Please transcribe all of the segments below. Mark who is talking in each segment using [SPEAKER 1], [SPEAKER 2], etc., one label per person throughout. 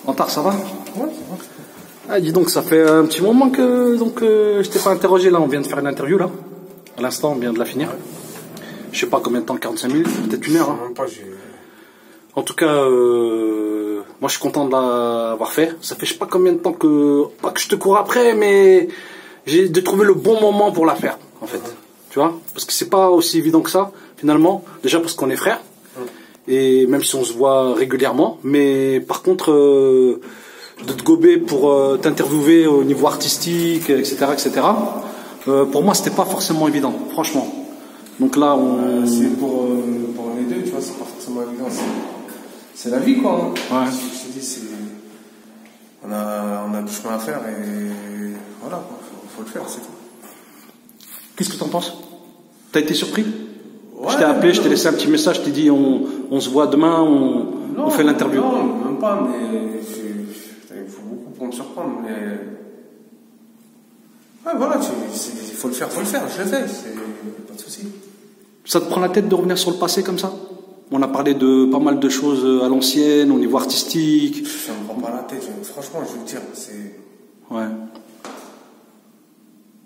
[SPEAKER 1] Antar, ça va?
[SPEAKER 2] Ouais, ça va.
[SPEAKER 1] Ah, dis donc, ça fait un petit moment que je t'ai pas interrogé là. On vient de faire une interview là. À l'instant, on vient de la finir.
[SPEAKER 2] Ouais.
[SPEAKER 1] Je sais pas combien de temps, 45 minutes, peut-être une heure. Hein.
[SPEAKER 2] Même pas,
[SPEAKER 1] En tout cas, moi je suis content de l'avoir fait. Ça fait je sais pas combien de temps que, pas que je te cours après, mais j'ai de trouver le bon moment pour la faire, en fait. Tu vois? Parce que c'est pas aussi évident que ça, finalement. Déjà parce qu'on est frères. Et même si on se voit régulièrement. Mais par contre, de te gober pour t'interviewer au niveau artistique, etc., pour moi c'était pas forcément évident, franchement. Donc là,
[SPEAKER 2] c'est pour les deux, tu vois, c'est pas forcément évident. C'est la vie, quoi. Hein.
[SPEAKER 1] Ouais.
[SPEAKER 2] Je te dis, on a du chemin à faire et voilà, quoi. Faut le faire, c'est tout.
[SPEAKER 1] Qu'est-ce que t'en penses? T'as été surpris?
[SPEAKER 2] Ouais,
[SPEAKER 1] je t'ai appelé, je t'ai laissé un petit message, je t'ai dit on se voit demain, on fait l'interview.
[SPEAKER 2] Non, même pas, mais il faut beaucoup pour me surprendre, mais ouais, voilà, il faut le faire, je le fais, pas de souci.
[SPEAKER 1] Ça te prend la tête de revenir sur le passé comme ça? On a parlé de pas mal de choses à l'ancienne, au niveau artistique.
[SPEAKER 2] Ça me prend pas la tête, franchement, je veux te dire,
[SPEAKER 1] Ouais.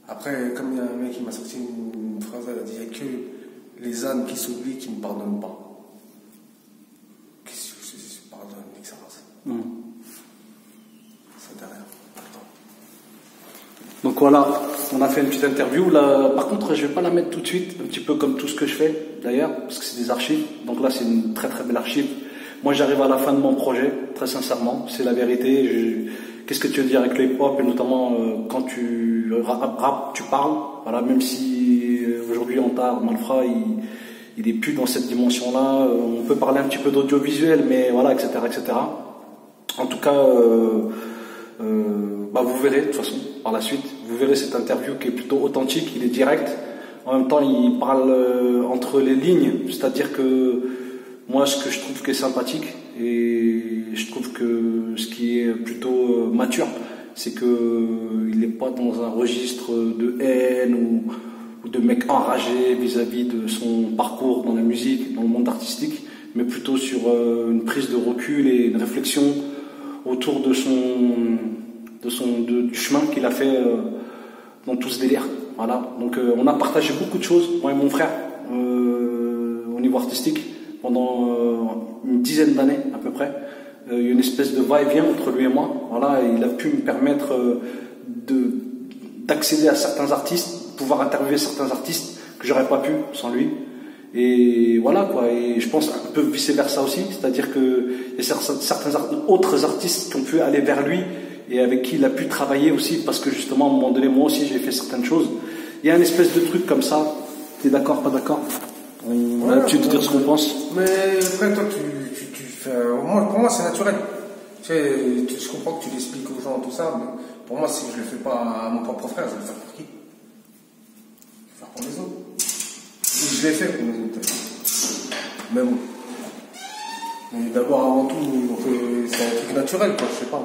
[SPEAKER 2] Après, comme il y a un mec qui m'a sorti une phrase, elle a dit, il n'y a que les ânes qui s'oublient qui ne pardonnent pas. Qu'est-ce que je pardonne, que ça passe. C'est derrière.
[SPEAKER 1] Donc voilà, on a fait une petite interview. Là, par contre, je vais pas la mettre tout de suite, un petit peu comme tout ce que je fais d'ailleurs, parce que c'est des archives. Donc là, c'est une très très belle archive. Moi, j'arrive à la fin de mon projet, très sincèrement, c'est la vérité. Qu'est-ce que tu veux dire avec le hip-hop et notamment quand tu rap, tu parles. Voilà, même si aujourd'hui Antar, Malfra, il est plus dans cette dimension-là. On peut parler un petit peu d'audiovisuel, mais voilà, etc., etc. En tout cas. Vous verrez de toute façon par la suite, vous verrez cette interview qui est plutôt authentique, il est direct, en même temps il parle entre les lignes, c'est-à-dire que moi ce que je trouve qui est sympathique et je trouve que ce qui est plutôt mature, c'est que il n'est pas dans un registre de haine ou de mec enragé vis-à-vis de son parcours dans la musique, dans le monde artistique, mais plutôt sur une prise de recul et une réflexion autour de du chemin qu'il a fait dans tout ce délire. Voilà. Donc on a partagé beaucoup de choses, moi et mon frère, au niveau artistique, pendant une dizaine d'années à peu près. Il y a une espèce de va-et-vient entre lui et moi. Voilà, et il a pu me permettre d'accéder à certains artistes, pouvoir interviewer certains artistes que j'aurais pas pu sans lui. Et voilà quoi, et je pense un peu vice versa aussi, c'est-à-dire que il y a certains autres artistes qui ont pu aller vers lui et avec qui il a pu travailler aussi, parce que justement à un moment donné moi aussi j'ai fait certaines choses. Il y a une espèce de truc comme ça. T'es d'accord, pas d'accord? On a l'habitude de dire ce qu'on pense.
[SPEAKER 2] Mais après toi tu fais, pour moi c'est naturel. Tu sais, je comprends que tu l'expliques aux gens tout ça, mais pour moi si je le fais pas à mon propre frère, je vais le faire pour qui? Je vais le faire pour les autres. Je l'ai fait pour les autres. Mais bon. Mais d'abord, avant tout, c'est un truc naturel, quoi, je sais pas.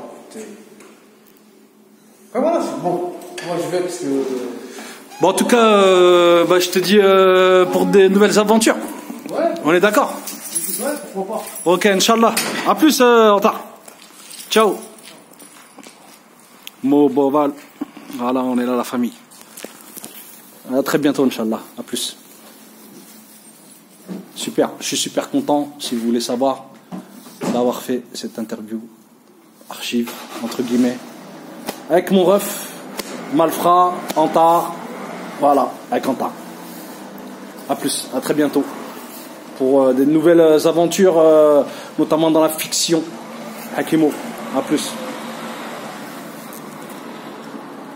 [SPEAKER 2] Enfin voilà, c'est bon. Moi je vais parce que.
[SPEAKER 1] Bon, en tout cas, je te dis pour des nouvelles aventures.
[SPEAKER 2] Ouais.
[SPEAKER 1] On est d'accord?
[SPEAKER 2] Ouais, pourquoi pas.
[SPEAKER 1] Ok, Inch'Allah. À plus, Antar. Ciao. Mo Boval. Voilà, on est là, la famille. À très bientôt, Inch'Allah. À plus. Super, je suis super content, si vous voulez savoir, d'avoir fait cette interview archive, entre guillemets, avec mon ref, Malfra, Antar, voilà, avec Antar. A plus, à très bientôt, pour des nouvelles aventures, notamment dans la fiction. Hakimo, à plus.